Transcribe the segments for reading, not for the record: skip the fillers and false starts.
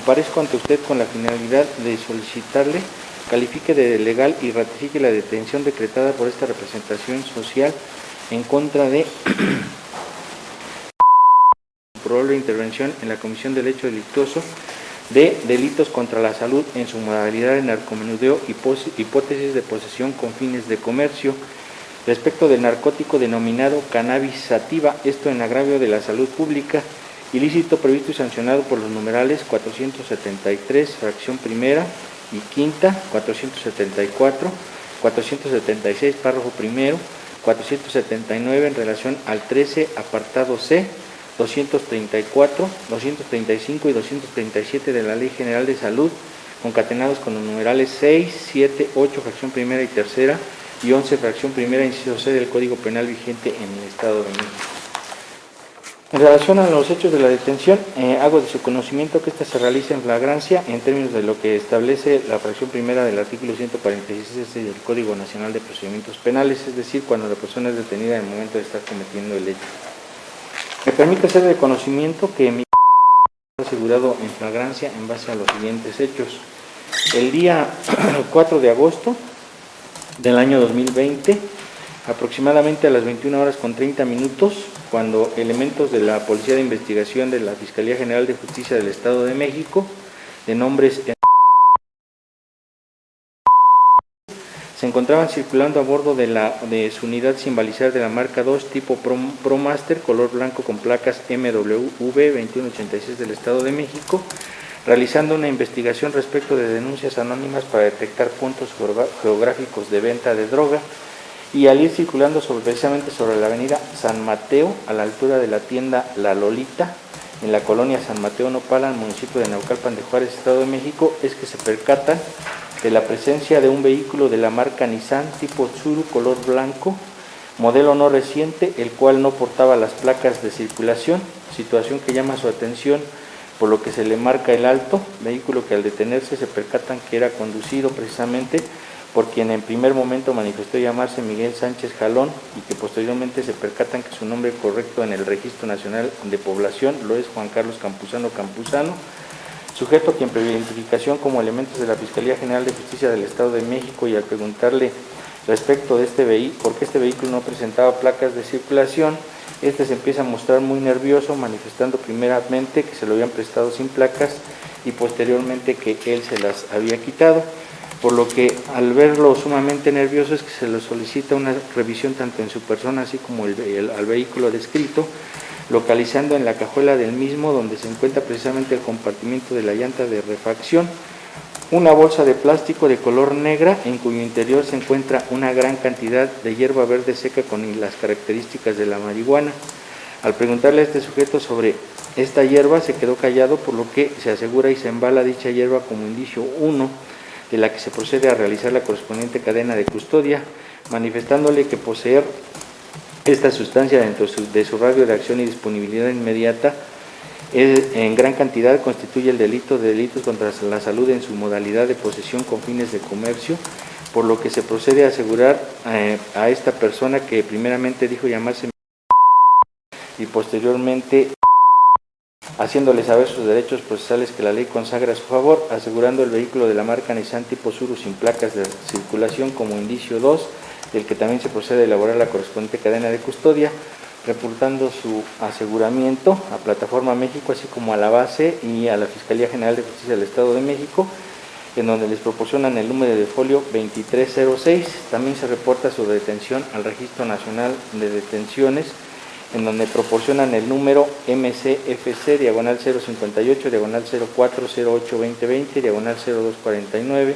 comparezco ante usted con la finalidad de solicitarle califique de legal y ratifique la detención decretada por esta representación social en contra de probable intervención en la comisión del hecho delictuoso de delitos contra la salud en su modalidad de narcomenudeo, hipótesis de posesión con fines de comercio, respecto del narcótico denominado cannabis sativa, esto en agravio de la salud pública, ilícito previsto y sancionado por los numerales 473, fracción primera y quinta, 474, 476, párrafo primero, 479 en relación al 13, apartado C, 234, 235 y 237 de la Ley General de Salud, concatenados con los numerales 6, 7, 8, fracción primera y tercera, y 11, fracción primera, inciso C del Código Penal vigente en el Estado de México. En relación a los hechos de la detención, hago de su conocimiento que esta se realiza en flagrancia en términos de lo que establece la fracción primera del artículo 146 del Código Nacional de Procedimientos Penales, es decir, cuando la persona es detenida en el momento de estar cometiendo el hecho. Me permite hacer de conocimiento que mi asegurado en flagrancia en base a los siguientes hechos. El día 4 de agosto del año 2020, aproximadamente a las 21 horas con 30 minutos, cuando elementos de la Policía de Investigación de la Fiscalía General de Justicia del Estado de México, de nombres se encontraban circulando a bordo de su unidad sin balizar de la marca 2 tipo ProMaster, color blanco con placas MWV 2186 del Estado de México, realizando una investigación respecto de denuncias anónimas para detectar puntos geográficos de venta de droga, y al ir circulando precisamente sobre la avenida San Mateo, a la altura de la tienda La Lolita, en la colonia San Mateo Nopala, municipio de Naucalpan de Juárez, Estado de México, es que se percatan de la presencia de un vehículo de la marca Nissan tipo Tsuru color blanco, modelo no reciente, el cual no portaba las placas de circulación, situación que llama su atención, por lo que se le marca el alto, vehículo que al detenerse se percatan que era conducido precisamente por quien en primer momento manifestó llamarse Miguel Sánchez Jalón, y que posteriormente se percatan que su nombre correcto en el Registro Nacional de Población lo es Juan Carlos Campuzano, sujeto quien previa identificación como elementos de la Fiscalía General de Justicia del Estado de México, y al preguntarle respecto de este vehículo, por qué este vehículo no presentaba placas de circulación, este se empieza a mostrar muy nervioso, manifestando primeramente que se lo habían prestado sin placas y posteriormente que él se las había quitado, por lo que al verlo sumamente nervioso es que se le solicita una revisión tanto en su persona así como al vehículo descrito, localizando en la cajuela del mismo, donde se encuentra precisamente el compartimiento de la llanta de refacción, una bolsa de plástico de color negra en cuyo interior se encuentra una gran cantidad de hierba verde seca con las características de la marihuana. Al preguntarle a este sujeto sobre esta hierba se quedó callado, por lo que se asegura y se embala dicha hierba como indicio 1, de la que se procede a realizar la correspondiente cadena de custodia, manifestándole que poseer esta sustancia dentro de su radio de acción y disponibilidad inmediata en gran cantidad constituye el delito de delitos contra la salud en su modalidad de posesión con fines de comercio, por lo que se procede a asegurar a esta persona que primeramente dijo llamarse y posteriormente haciéndole saber sus derechos procesales que la ley consagra a su favor, asegurando el vehículo de la marca Nissan tipo Tsuru sin placas de circulación como indicio 2, del que también se procede a elaborar la correspondiente cadena de custodia, reportando su aseguramiento a Plataforma México, así como a la base y a la Fiscalía General de Justicia del Estado de México, en donde les proporcionan el número de folio 2306. También se reporta su detención al Registro Nacional de Detenciones, en donde proporcionan el número MCFC, diagonal 058, diagonal 0408-2020, diagonal 0249,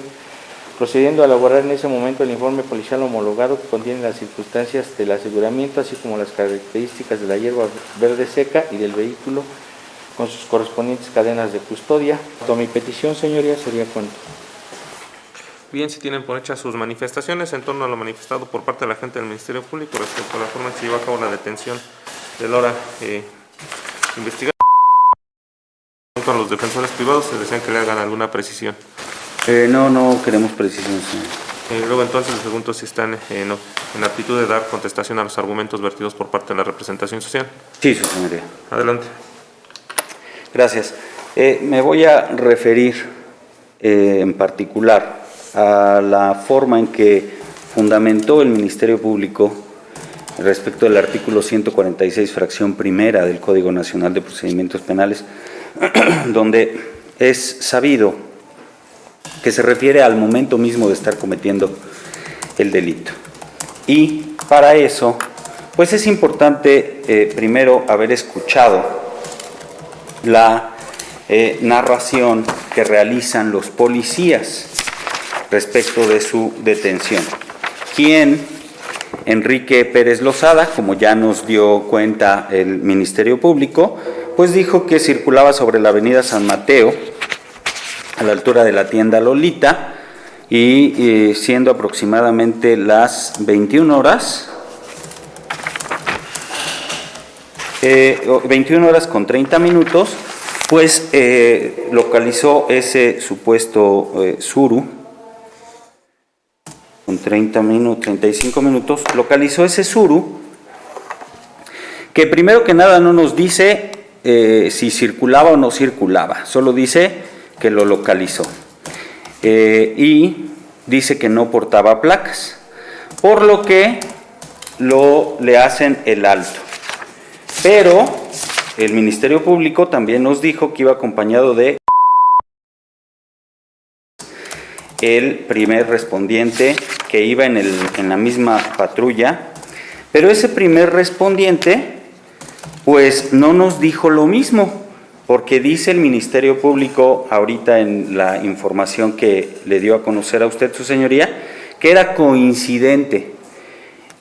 procediendo a elaborar en ese momento el informe policial homologado que contiene las circunstancias del aseguramiento, así como las características de la hierba verde seca y del vehículo con sus correspondientes cadenas de custodia. Mi petición, señoría, sería cuánto. Bien, si tienen por hechas sus manifestaciones en torno a lo manifestado por parte de la gente del Ministerio Público respecto a la forma en que se lleva a cabo la detención del hora investigado. A los defensores privados, ¿se desean que le hagan alguna precisión? No queremos precisión, señor. Luego entonces les pregunto si están en aptitud de dar contestación a los argumentos vertidos por parte de la representación social. Sí, su señoría. Adelante. Gracias. Me voy a referir en particular a la forma en que fundamentó el Ministerio Público respecto del artículo 146, fracción primera del Código Nacional de Procedimientos Penales, donde es sabido que se refiere al momento mismo de estar cometiendo el delito. Y para eso, pues es importante primero haber escuchado la narración que realizan los policías respecto de su detención, quien Enrique Pérez Lozada, como ya nos dio cuenta el Ministerio Público, pues dijo que circulaba sobre la avenida San Mateo, a la altura de la tienda Lolita, y siendo aproximadamente las 21 horas con 30 minutos, pues localizó ese supuesto Tsuru, con 35 minutos, localizó ese Tsuru, que primero que nada no nos dice si circulaba o no circulaba, solo dice que lo localizó. Y dice que no portaba placas, por lo que le hacen el alto. Pero el Ministerio Público también nos dijo que iba acompañado de el primer respondiente que iba en la misma patrulla, pero ese primer respondiente pues no nos dijo lo mismo, porque dice el Ministerio Público ahorita en la información que le dio a conocer a usted, su señoría, que era coincidente,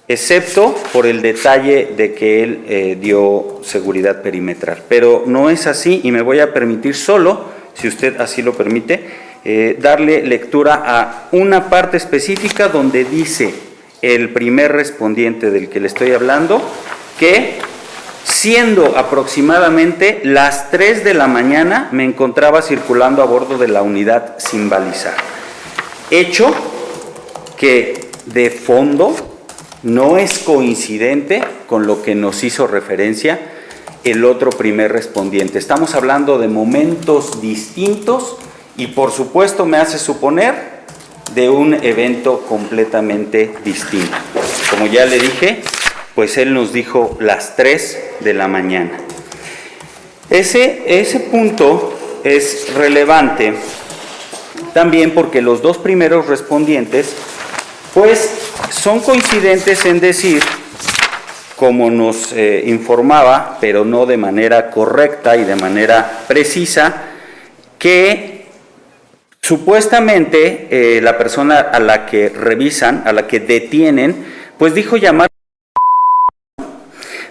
excepto por el detalle de que él dio seguridad perimetral. Pero no es así, y me voy a permitir solo, si usted así lo permite, darle lectura a una parte específica donde dice el primer respondiente del que le estoy hablando, que siendo aproximadamente las 3 de la mañana me encontraba circulando a bordo de la unidad sin balizar. Hecho que de fondo no es coincidente con lo que nos hizo referencia el otro primer respondiente. Estamos hablando de momentos distintos y por supuesto me hace suponer de un evento completamente distinto. Como ya le dije, pues él nos dijo las 3 de la mañana. Ese punto es relevante también porque los dos primeros respondientes pues son coincidentes en decir, como nos informaba, pero no de manera correcta y de manera precisa, que supuestamente la persona a la que revisan, a la que detienen, pues dijo llamar.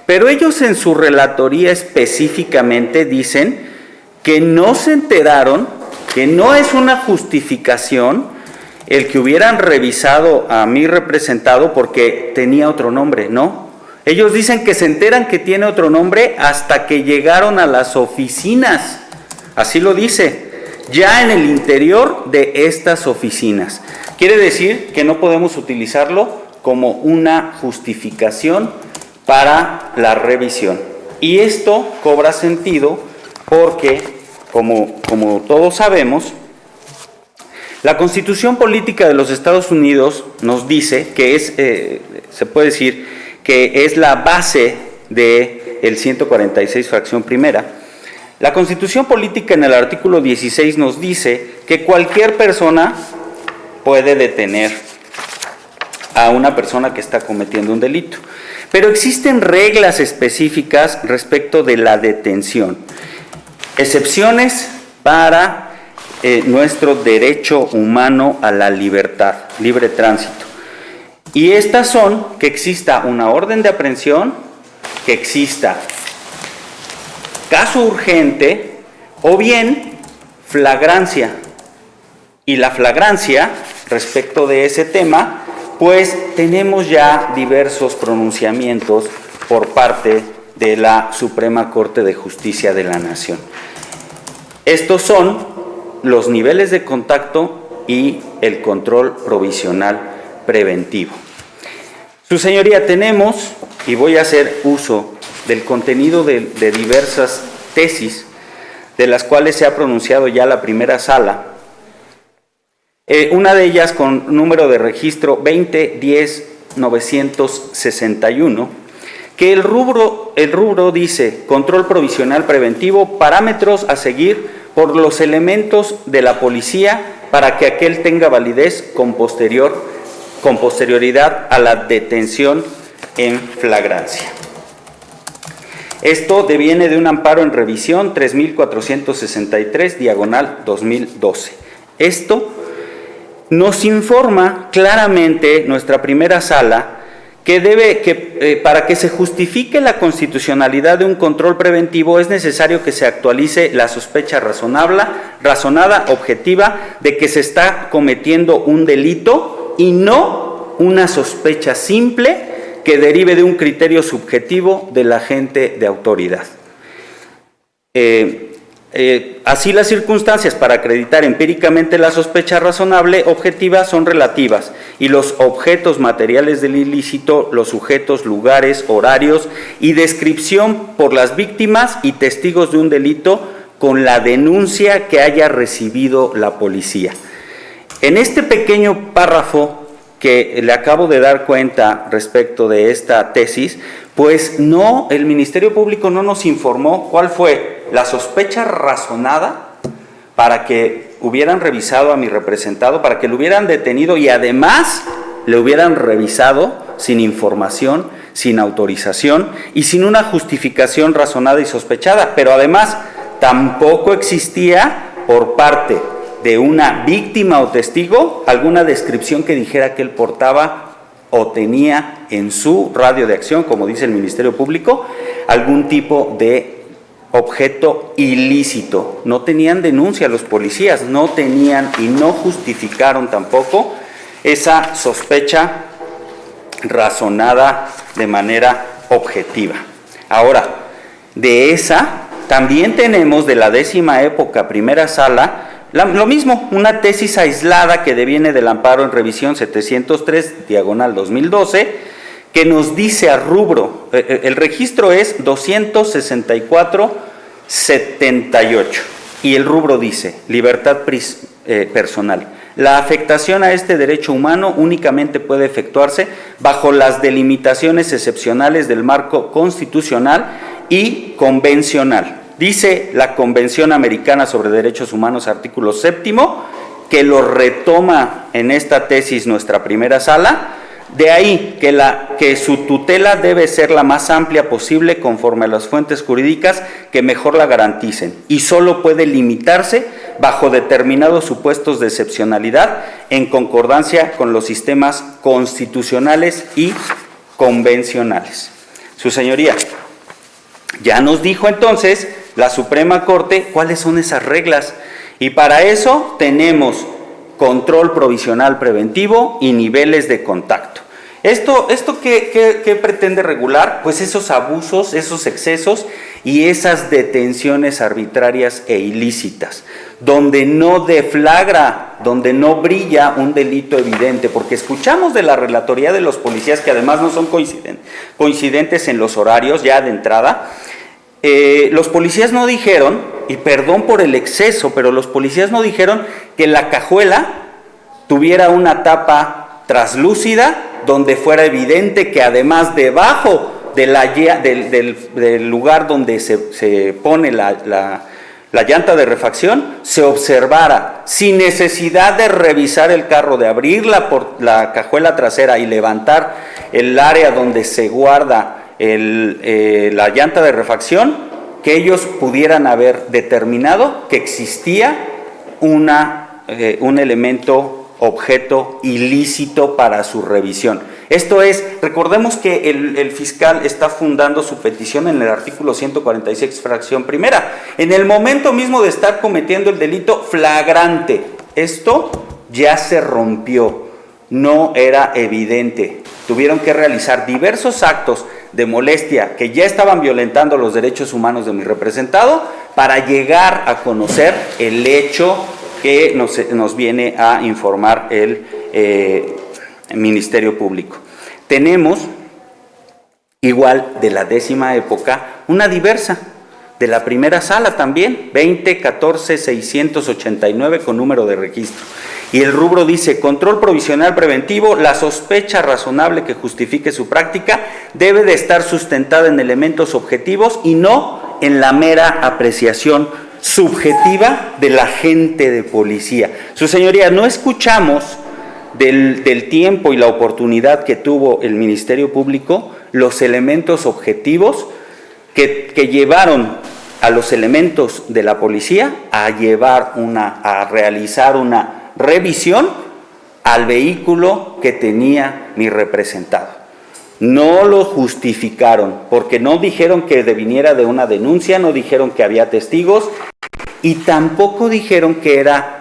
Pero ellos en su relatoría específicamente dicen que no se enteraron, que no es una justificación el que hubieran revisado a mi representado porque tenía otro nombre, ¿no? Ellos dicen que se enteran que tiene otro nombre hasta que llegaron a las oficinas, así lo dice, ya en el interior de estas oficinas. Quiere decir que no podemos utilizarlo como una justificación para la revisión. Y esto cobra sentido porque, como todos sabemos, la Constitución Política de los Estados Unidos nos dice que se puede decir que es la base del 146, fracción primera. La Constitución Política en el artículo 16 nos dice que cualquier persona puede detener a una persona que está cometiendo un delito. Pero existen reglas específicas respecto de la detención, excepciones para nuestro derecho humano a la libertad, libre tránsito. Y estas son que exista una orden de aprehensión, que exista caso urgente o bien flagrancia. Y la flagrancia, respecto de ese tema, pues tenemos ya diversos pronunciamientos por parte de la Suprema Corte de Justicia de la Nación. Estos son los niveles de contacto y el control provisional preventivo. Su señoría, tenemos, y voy a hacer uso del contenido de diversas tesis de las cuales se ha pronunciado ya la primera sala. Una de ellas con número de registro 2010-961, que el rubro dice control provisional preventivo, parámetros a seguir por los elementos de la policía para que aquel tenga validez con posterioridad a la detención en flagrancia. Esto deviene de un amparo en revisión 3463/2012. Esto nos informa claramente nuestra primera sala que para que se justifique la constitucionalidad de un control preventivo es necesario que se actualice la sospecha razonada, objetiva, de que se está cometiendo un delito y no una sospecha simple que derive de un criterio subjetivo del agente de autoridad. Así las circunstancias para acreditar empíricamente la sospecha razonable objetiva son relativas y los objetos materiales del ilícito, los sujetos, lugares, horarios y descripción por las víctimas y testigos de un delito con la denuncia que haya recibido la policía. En este pequeño párrafo que le acabo de dar cuenta respecto de esta tesis, pues no, el Ministerio Público no nos informó cuál fue la sospecha razonada para que hubieran revisado a mi representado, para que lo hubieran detenido y además le hubieran revisado sin información, sin autorización y sin una justificación razonada y sospechada. Pero además tampoco existía por parte de una víctima o testigo alguna descripción que dijera que él portaba o tenía en su radio de acción, como dice el Ministerio Público, algún tipo de objeto ilícito. No tenían denuncia los policías, no tenían y no justificaron tampoco esa sospecha razonada de manera objetiva. Ahora, de esa también tenemos de la 10ª época, primera sala, lo mismo, una tesis aislada que deviene del amparo en revisión 703/2012, que nos dice a rubro, el registro es 26478 y el rubro dice libertad personal. La afectación a este derecho humano únicamente puede efectuarse bajo las delimitaciones excepcionales del marco constitucional y convencional. Dice la Convención Americana sobre Derechos Humanos, artículo 7º, que lo retoma en esta tesis nuestra primera sala. De ahí que su tutela debe ser la más amplia posible conforme a las fuentes jurídicas que mejor la garanticen y solo puede limitarse bajo determinados supuestos de excepcionalidad en concordancia con los sistemas constitucionales y convencionales. Su señoría, ya nos dijo entonces la Suprema Corte cuáles son esas reglas y para eso tenemos control provisional preventivo y niveles de contacto. ¿Esto qué pretende regular? Pues esos abusos, esos excesos y esas detenciones arbitrarias e ilícitas, donde no deflagra, donde no brilla un delito evidente, porque escuchamos de la relatoría de los policías, que además no son coincidentes en los horarios ya de entrada. Los policías no dijeron, y perdón por el exceso, pero los policías no dijeron que la cajuela tuviera una tapa traslúcida donde fuera evidente que además debajo de del lugar donde se pone la llanta de refacción se observara, sin necesidad de revisar el carro, de abrir la cajuela trasera y levantar el área donde se guarda la llanta de refacción, que ellos pudieran haber determinado que existía un elemento, objeto ilícito para su revisión. Esto es, recordemos que el fiscal está fundando su petición en el artículo 146, fracción primera, en el momento mismo de estar cometiendo el delito flagrante. Esto ya se rompió, no era evidente. Tuvieron que realizar diversos actos de molestia que ya estaban violentando los derechos humanos de mi representado para llegar a conocer el hecho que nos viene a informar el Ministerio Público. Tenemos, igual de la 10ª época, una diversa, de la primera sala también, 2014-689 con número de registro. Y el rubro dice: control provisional preventivo, la sospecha razonable que justifique su práctica debe de estar sustentada en elementos objetivos y no en la mera apreciación subjetiva del agente de policía. Su señoría, no escuchamos del tiempo y la oportunidad que tuvo el Ministerio Público los elementos objetivos que llevaron a los elementos de la policía a realizar una revisión al vehículo que tenía mi representado. No lo justificaron, porque no dijeron que viniera de una denuncia, no dijeron que había testigos y tampoco dijeron que era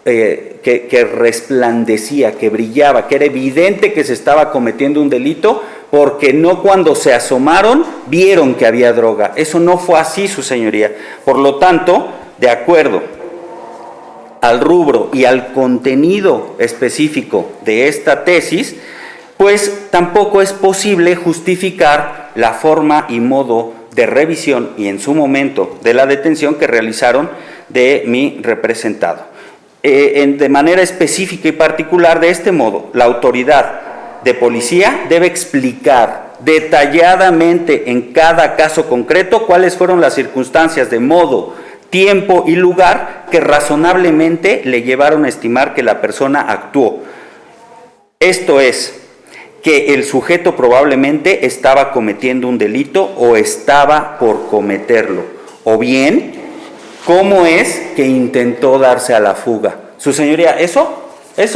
que resplandecía, que brillaba, que era evidente que se estaba cometiendo un delito, porque no cuando se asomaron vieron que había droga. Eso no fue así, su señoría. Por lo tanto, de acuerdo al rubro y al contenido específico de esta tesis, pues tampoco es posible justificar la forma y modo de revisión y en su momento de la detención que realizaron de mi representado. De manera específica y particular, de este modo, la autoridad de policía debe explicar detalladamente en cada caso concreto cuáles fueron las circunstancias de modo, tiempo y lugar que razonablemente le llevaron a estimar que la persona actuó. Esto es, que el sujeto probablemente estaba cometiendo un delito o estaba por cometerlo, o bien, cómo es que intentó darse a la fuga. Su señoría, eso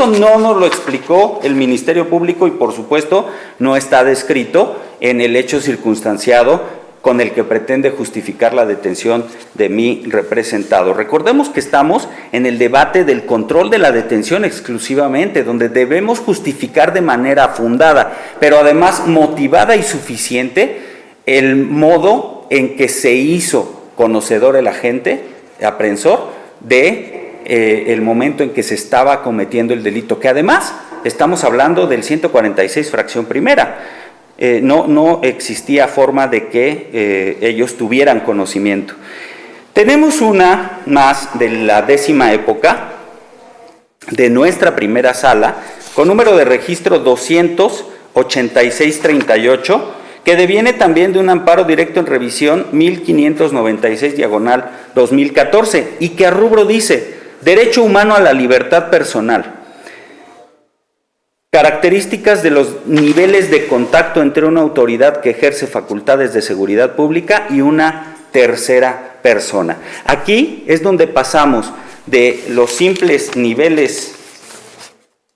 no nos lo explicó el Ministerio Público y por supuesto no está descrito en el hecho circunstanciado con el que pretende justificar la detención de mi representado. Recordemos que estamos en el debate del control de la detención exclusivamente, donde debemos justificar de manera fundada, pero además motivada y suficiente, el modo en que se hizo conocedor el agente aprensor de el momento en que se estaba cometiendo el delito, que además estamos hablando del 146 fracción primera. No existía forma de que ellos tuvieran conocimiento. Tenemos una más de la 10ª época de nuestra primera sala, con número de registro 28638, que deviene también de un amparo directo en revisión 1596/2014, y que a rubro dice: derecho humano a la libertad personal. Características de los niveles de contacto entre una autoridad que ejerce facultades de seguridad pública y una tercera persona. Aquí es donde pasamos de los simples niveles,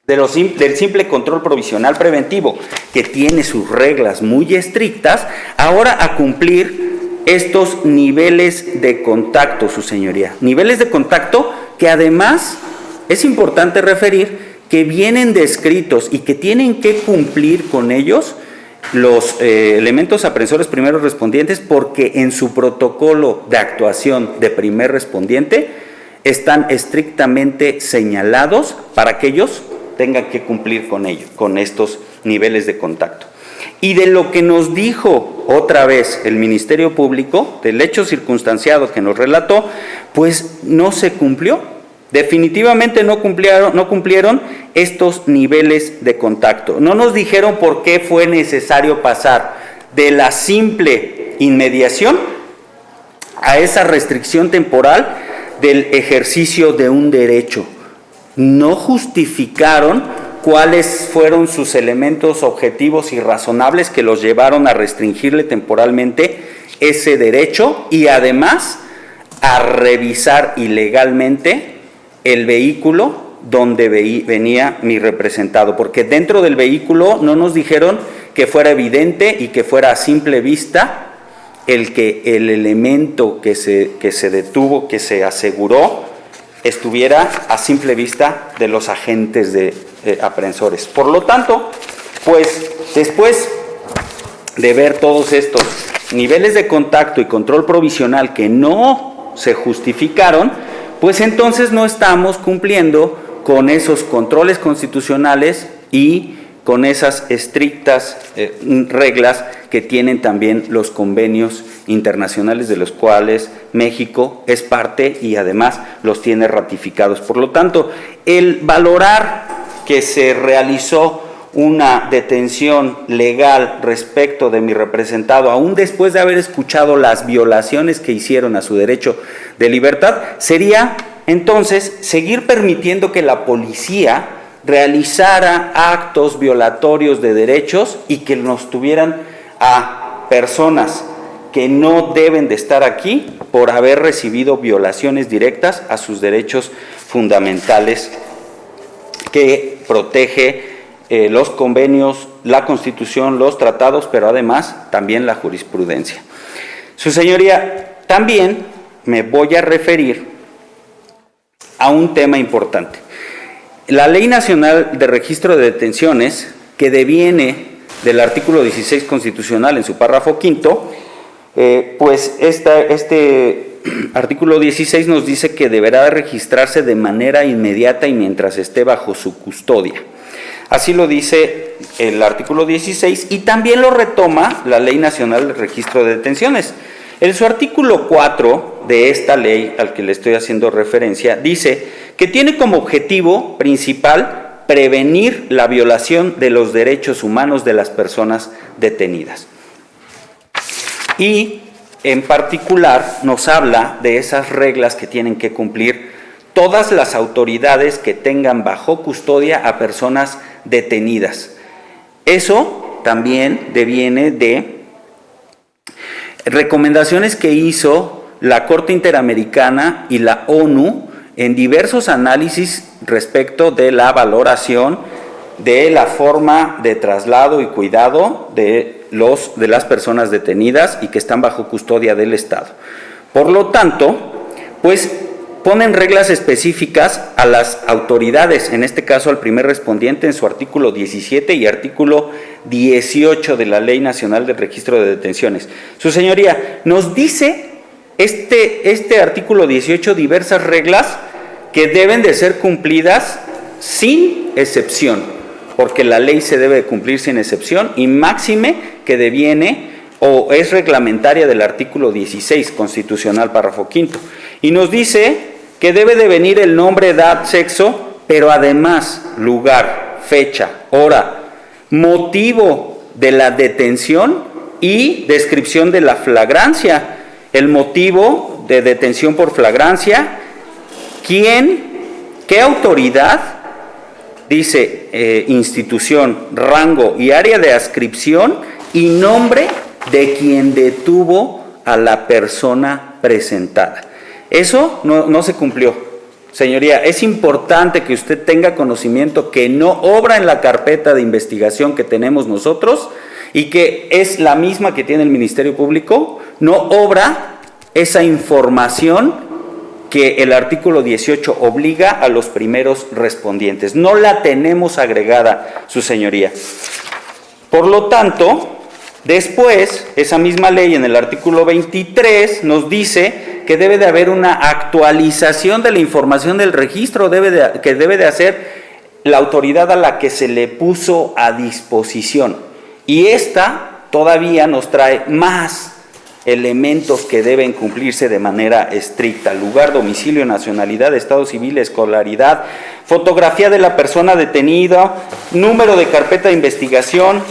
del simple control provisional preventivo, que tiene sus reglas muy estrictas, ahora a cumplir estos niveles de contacto, su señoría. Niveles de contacto que además es importante referir que vienen descritos y que tienen que cumplir con ellos los elementos aprensores primeros respondientes, porque en su protocolo de actuación de primer respondiente están estrictamente señalados para que ellos tengan que cumplir con ello, con estos niveles de contacto. Y de lo que nos dijo otra vez el Ministerio Público, del hecho circunstanciado que nos relató, pues no se cumplió. Definitivamente no cumplieron estos niveles de contacto. No nos dijeron por qué fue necesario pasar de la simple inmediación a esa restricción temporal del ejercicio de un derecho. No justificaron cuáles fueron sus elementos objetivos y razonables que los llevaron a restringirle temporalmente ese derecho y además a revisar ilegalmente el vehículo donde venía mi representado, porque dentro del vehículo no nos dijeron que fuera evidente y que fuera a simple vista el elemento que se detuvo, que se aseguró, estuviera a simple vista de los agentes aprensores. Por lo tanto, pues después de ver todos estos niveles de contacto y control provisional que no se justificaron, pues entonces no estamos cumpliendo con esos controles constitucionales y con esas estrictas reglas que tienen también los convenios internacionales de los cuales México es parte y además los tiene ratificados. Por lo tanto, el valorar que se realizó una detención legal respecto de mi representado, aún después de haber escuchado las violaciones que hicieron a su derecho de libertad, sería entonces seguir permitiendo que la policía realizara actos violatorios de derechos y que nos tuvieran a personas que no deben de estar aquí por haber recibido violaciones directas a sus derechos fundamentales que protege los convenios, la Constitución, los tratados, pero además también la jurisprudencia. Su señoría, también me voy a referir a un tema importante. La Ley Nacional de Registro de Detenciones, que deviene del artículo 16 constitucional en su párrafo quinto, pues este artículo 16 nos dice que deberá registrarse de manera inmediata y mientras esté bajo su custodia. Así lo dice el artículo 16 y también lo retoma la Ley Nacional de Registro de Detenciones. En su artículo 4 de esta ley al que le estoy haciendo referencia, dice que tiene como objetivo principal prevenir la violación de los derechos humanos de las personas detenidas. Y en particular nos habla de esas reglas que tienen que cumplir todas las autoridades que tengan bajo custodia a personas detenidas. Eso también deviene de recomendaciones que hizo la Corte Interamericana y la ONU en diversos análisis respecto de la valoración de la forma de traslado y cuidado de las personas detenidas y que están bajo custodia del Estado. Por lo tanto, pues ponen reglas específicas a las autoridades, en este caso al primer respondiente en su artículo 17 y artículo 18 de la Ley Nacional del Registro de Detenciones. Su señoría, nos dice este artículo 18 diversas reglas que deben de ser cumplidas sin excepción, porque la ley se debe de cumplir sin excepción y máxime que deviene o es reglamentaria del artículo 16 constitucional párrafo quinto. Y nos dice que debe de venir el nombre, edad, sexo, pero además lugar, fecha, hora, motivo de la detención y descripción de la flagrancia. El motivo de detención por flagrancia, quién, qué autoridad, dice institución, rango y área de adscripción y nombre de quien detuvo a la persona presentada. Eso no se cumplió. Señoría, es importante que usted tenga conocimiento que no obra en la carpeta de investigación que tenemos nosotros y que es la misma que tiene el Ministerio Público, no obra esa información que el artículo 18 obliga a los primeros respondientes. No la tenemos agregada, su señoría. Por lo tanto, después, esa misma ley en el artículo 23 nos dice que debe de haber una actualización de la información del registro, que debe de hacer la autoridad a la que se le puso a disposición. Y esta todavía nos trae más elementos que deben cumplirse de manera estricta: lugar, domicilio, nacionalidad, estado civil, escolaridad, fotografía de la persona detenida, número de carpeta de investigación,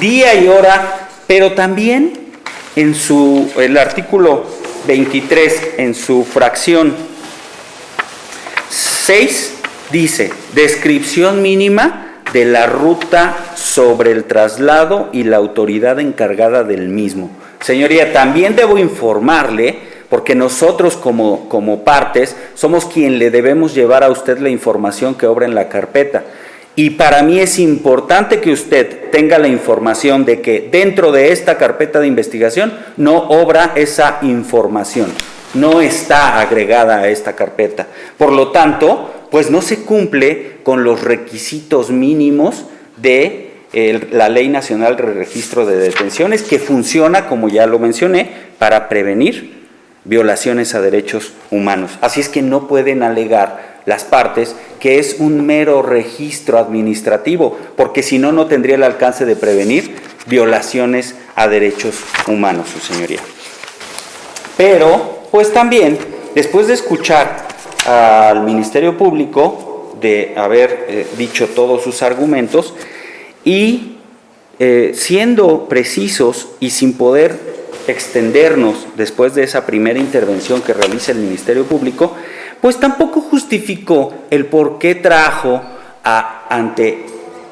día y hora, pero también en el artículo 23, en su fracción 6, dice: descripción mínima de la ruta sobre el traslado y la autoridad encargada del mismo. Señoría, también debo informarle, porque nosotros como partes somos quien le debemos llevar a usted la información que obra en la carpeta. Y para mí es importante que usted tenga la información de que dentro de esta carpeta de investigación no obra esa información, no está agregada a esta carpeta. Por lo tanto, pues no se cumple con los requisitos mínimos de la Ley Nacional de Registro de Detenciones, que funciona, como ya lo mencioné, para prevenir violaciones a derechos humanos. Así es que no pueden alegar las partes, que es un mero registro administrativo, porque si no, no tendría el alcance de prevenir violaciones a derechos humanos, su señoría. Pero, pues también, después de escuchar al Ministerio Público, de haber dicho todos sus argumentos, y siendo precisos y sin poder extendernos después de esa primera intervención que realiza el Ministerio Público, pues tampoco justificó el por qué trajo ante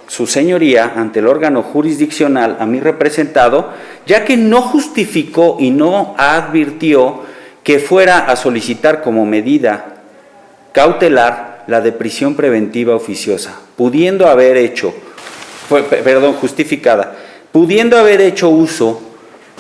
su señoría, ante el órgano jurisdiccional, a mi representado, ya que no justificó y no advirtió que fuera a solicitar como medida cautelar la de prisión preventiva oficiosa, justificada, pudiendo haber hecho uso,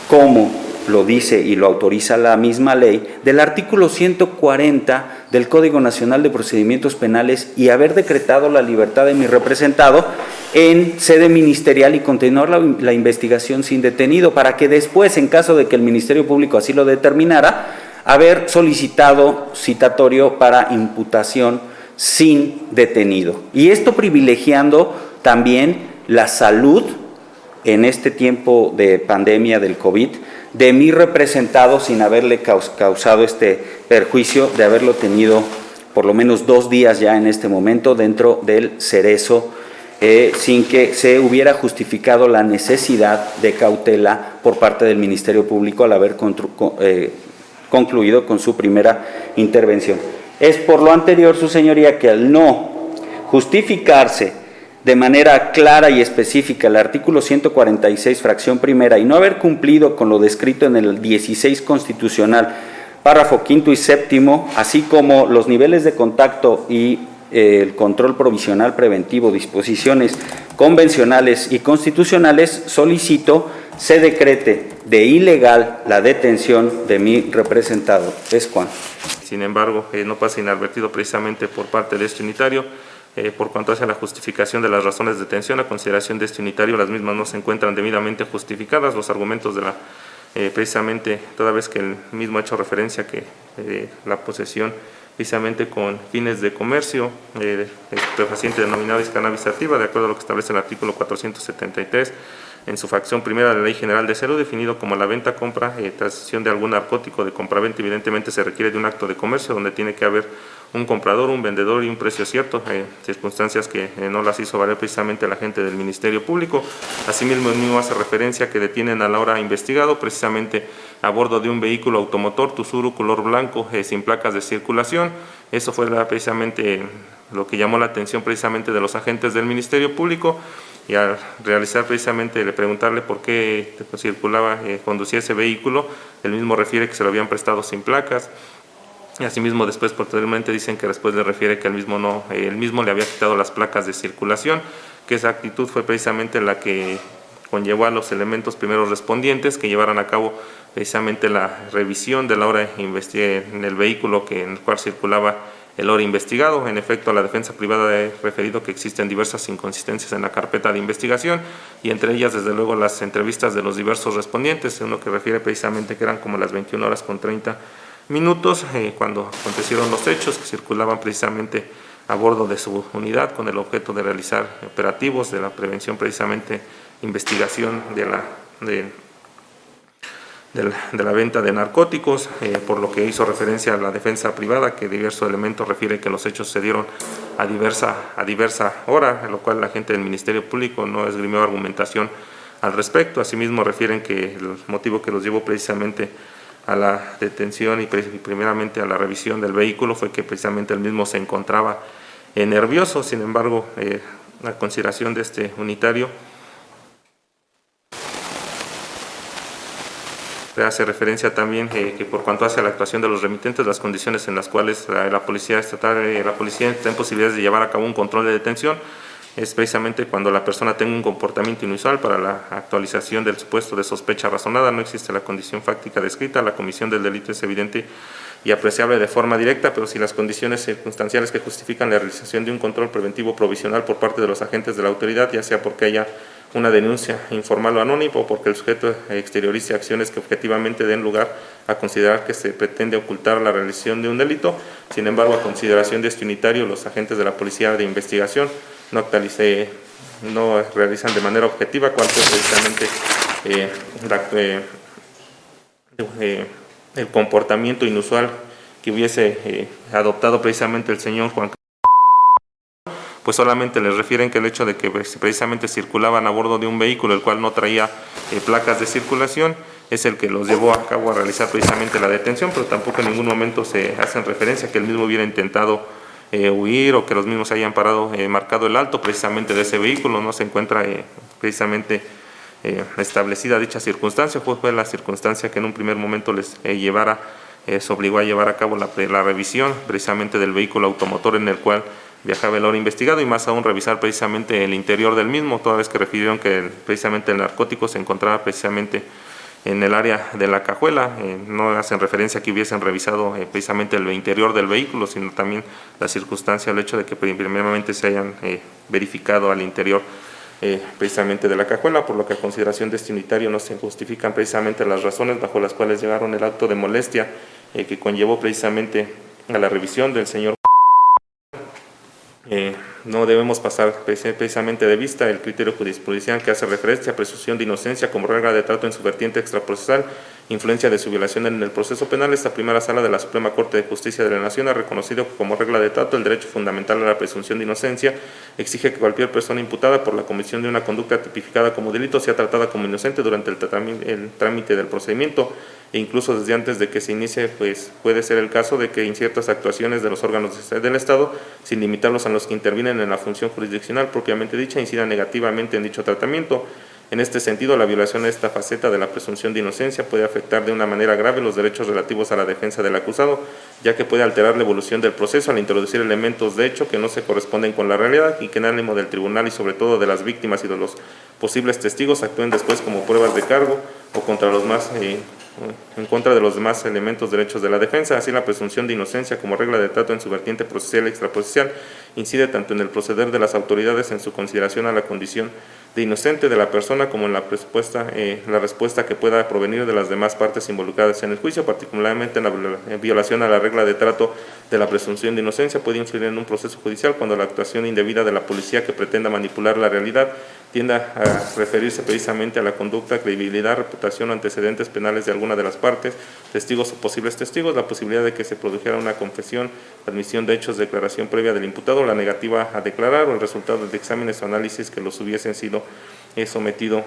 como lo dice y lo autoriza la misma ley, del artículo 140 del Código Nacional de Procedimientos Penales y haber decretado la libertad de mi representado en sede ministerial y continuar la investigación sin detenido, para que después, en caso de que el Ministerio Público así lo determinara, haber solicitado citatorio para imputación sin detenido. Y esto privilegiando también la salud en este tiempo de pandemia del COVID, de mi representado, sin haberle causado este perjuicio, de haberlo tenido por lo menos 2 días ya en este momento dentro del cerezo, sin que se hubiera justificado la necesidad de cautela por parte del Ministerio Público al haber concluido con su primera intervención. Es por lo anterior, su señoría, que al no justificarse de manera clara y específica el artículo 146, fracción primera, y no haber cumplido con lo descrito en el 16 constitucional, párrafo quinto y séptimo, así como los niveles de contacto y el control provisional preventivo, disposiciones convencionales y constitucionales, solicito se decrete de ilegal la detención de mi representado. Es Juan. Sin embargo, no pasa inadvertido precisamente por parte de este unitario. Por cuanto hace la justificación de las razones de detención, a consideración de este unitario, las mismas no se encuentran debidamente justificadas. Los argumentos de precisamente, toda vez que el mismo ha hecho referencia a que la posesión precisamente con fines de comercio, estupefaciente denominado cannabis sativa, de acuerdo a lo que establece el artículo 473, en su fracción primera de la Ley General de Salud, definido como la venta, compra, transacción de algún narcótico de compraventa, evidentemente se requiere de un acto de comercio donde tiene que haber un comprador, un vendedor y un precio cierto, circunstancias que no las hizo valer precisamente la gente del Ministerio Público. Asimismo, el mismo hace referencia que detienen a la hora investigado precisamente a bordo de un vehículo automotor Tsuru color blanco, sin placas de circulación. Eso fue precisamente lo que llamó la atención precisamente de los agentes del Ministerio Público, y al realizar precisamente, preguntarle por qué conducía ese vehículo, el mismo refiere que se lo habían prestado sin placas. Y asimismo, después posteriormente dicen que después le refiere que el mismo le había quitado las placas de circulación, que esa actitud fue precisamente la que conllevó a los elementos primeros respondientes que llevaran a cabo precisamente la revisión de la hora en el vehículo en el cual circulaba el ora investigado. En efecto, a la defensa privada he referido que existen diversas inconsistencias en la carpeta de investigación, y entre ellas, desde luego, las entrevistas de los diversos respondientes, uno que refiere precisamente que eran como las 21:30 cuando acontecieron los hechos, que circulaban precisamente a bordo de su unidad con el objeto de realizar operativos de la prevención, precisamente investigación de la venta de narcóticos, por lo que hizo referencia a la defensa privada, que diversos elementos refiere que los hechos se dieron a diversa hora, en lo cual la gente del Ministerio Público no esgrimió argumentación al respecto. Asimismo, refieren que el motivo que los llevó precisamente a la detención y primeramente a la revisión del vehículo fue que precisamente el mismo se encontraba nervioso. Sin embargo, a consideración de este unitario, hace referencia también que por cuanto hace a la actuación de los remitentes, las condiciones en las cuales la policía estatal, la policía está en posibilidades de llevar a cabo un control de detención es precisamente cuando la persona tenga un comportamiento inusual. Para la actualización del supuesto de sospecha razonada no existe la condición fáctica descrita. La comisión del delito es evidente y apreciable de forma directa, pero si las condiciones circunstanciales que justifican la realización de un control preventivo provisional por parte de los agentes de la autoridad, ya sea porque haya una denuncia informal o anónima o porque el sujeto exteriorice acciones que objetivamente den lugar a considerar que se pretende ocultar la realización de un delito. Sin embargo, a consideración de este unitario, los agentes de la Policía de Investigación no realizan de manera objetiva cuál fue precisamente el comportamiento inusual que hubiese adoptado precisamente el señor Juan. Pues solamente les refieren que el hecho de que precisamente circulaban a bordo de un vehículo el cual no traía placas de circulación es el que los llevó a cabo a realizar precisamente la detención, pero tampoco en ningún momento se hacen referencia a que el mismo hubiera intentado huir o que los mismos hayan parado, marcado el alto precisamente de ese vehículo. No se encuentra precisamente establecida dicha circunstancia. Fue la circunstancia que en un primer momento les obligó a llevar a cabo la revisión precisamente del vehículo automotor en el cual viajaba el ahora investigado, y más aún revisar precisamente el interior del mismo, toda vez que refirieron que precisamente el narcótico se encontraba precisamente en el área de la cajuela. No hacen referencia a que hubiesen revisado precisamente el interior del vehículo, sino también la circunstancia, el hecho de que primeramente se hayan verificado al interior precisamente de la cajuela, por lo que a consideración de este unitario no se justifican precisamente las razones bajo las cuales llevaron el acto de molestia que conllevó precisamente a la revisión del señor. No debemos pasar precisamente de vista el criterio jurisprudencial que hace referencia a presunción de inocencia como regla de trato en su vertiente extraprocesal, influencia de su violación en el proceso penal. Esta primera sala de la Suprema Corte de Justicia de la Nación ha reconocido como regla de trato el derecho fundamental a la presunción de inocencia. Exige que cualquier persona imputada por la comisión de una conducta tipificada como delito sea tratada como inocente durante el trámite del procedimiento, e incluso desde antes de que se inicie, pues puede ser el caso de que en ciertas actuaciones de los órganos del Estado, sin limitarlos a los que intervienen en la función jurisdiccional propiamente dicha, incidan negativamente en dicho tratamiento. En este sentido, la violación a esta faceta de la presunción de inocencia puede afectar de una manera grave los derechos relativos a la defensa del acusado, ya que puede alterar la evolución del proceso al introducir elementos de hecho que no se corresponden con la realidad y que en ánimo del tribunal y sobre todo de las víctimas y de los posibles testigos actúen después como pruebas de cargo o en contra de los demás elementos derechos de la defensa. Así, la presunción de inocencia como regla de trato en su vertiente procesal y extraprocesal incide tanto en el proceder de las autoridades en su consideración a la condición de inocente de la persona como en la respuesta que pueda provenir de las demás partes involucradas en el juicio. Particularmente en la violación a la regla de trato de la presunción de inocencia puede influir en un proceso judicial cuando la actuación indebida de la policía que pretenda manipular la realidad tienda a referirse precisamente a la conducta, credibilidad, reputación o antecedentes penales de alguna de las partes, testigos o posibles testigos, la posibilidad de que se produjera una confesión, admisión de hechos, declaración previa del imputado, la negativa a declarar o el resultado de exámenes o análisis que los hubiesen sido sometido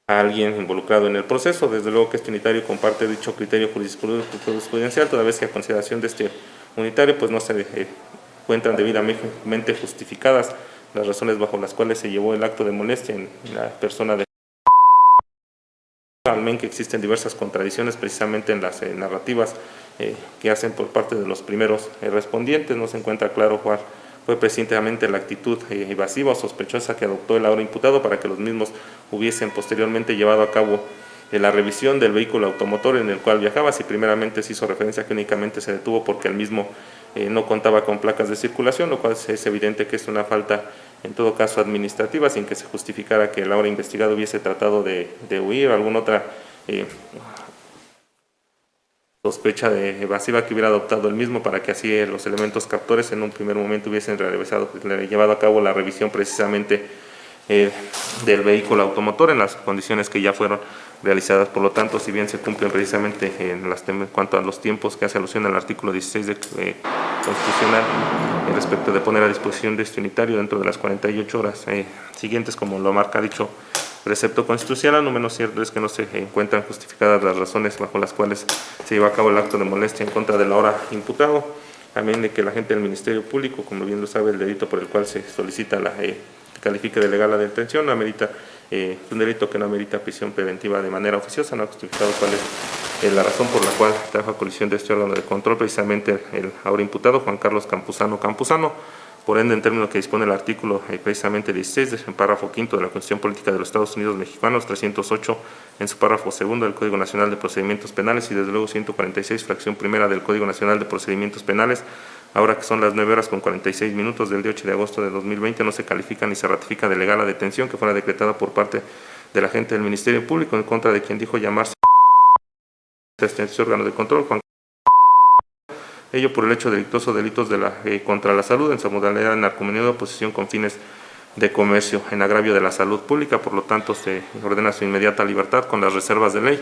a alguien involucrado en el proceso. Desde luego que este unitario comparte dicho criterio jurisprudencial, toda vez que a consideración de este unitario pues no se encuentran debidamente justificadas las razones bajo las cuales se llevó el acto de molestia en la persona de Almen, que existen diversas contradicciones precisamente en las narrativas que hacen por parte de los primeros respondientes. No se encuentra claro cuál fue precisamente la actitud evasiva o sospechosa que adoptó el ahora imputado para que los mismos hubiesen posteriormente llevado a cabo la revisión del vehículo automotor en el cual viajaba. Si primeramente se hizo referencia a que únicamente se detuvo porque el mismo no contaba con placas de circulación, lo cual es evidente que es una falta en todo caso administrativa, sin que se justificara que el ahora investigado hubiese tratado de huir o alguna otra sospecha evasiva que hubiera adoptado el mismo, para que así los elementos captores en un primer momento hubiesen llevado a cabo la revisión precisamente del vehículo automotor en las condiciones que ya fueron realizadas. Por lo tanto, si bien se cumplen precisamente en cuanto a los tiempos que hace alusión al artículo 16 constitucional respecto de poner a disposición de este unitario dentro de las 48 horas siguientes, como lo marca dicho precepto constitucional, no menos cierto es que no se encuentran justificadas las razones bajo las cuales se llevó a cabo el acto de molestia en contra del ahora imputado, también de que la agente del Ministerio Público, como bien lo sabe, el delito por el cual se solicita que califique de legal la detención, no amerita un delito que no amerita prisión preventiva de manera oficiosa. No ha justificado cuál es la razón por la cual trajo a colisión de este órgano de control precisamente el ahora imputado Juan Carlos Campuzano. Por ende, en términos que dispone el artículo precisamente 16, en párrafo quinto de la Constitución Política de los Estados Unidos Mexicanos, 308 en su párrafo segundo del Código Nacional de Procedimientos Penales y desde luego 146 fracción primera del Código Nacional de Procedimientos Penales, ahora que son las 9:46 del día 8 de agosto de 2020, no se califica ni se ratifica de legal la detención que fuera decretada por parte del agente del Ministerio Público en contra de quien dijo llamarse este órgano de control, Juan, ello por el hecho delictuoso delitos contra la salud en su modalidad de narcomenudeo o posesión con fines de comercio en agravio de la salud pública. Por lo tanto, se ordena su inmediata libertad con las reservas de ley.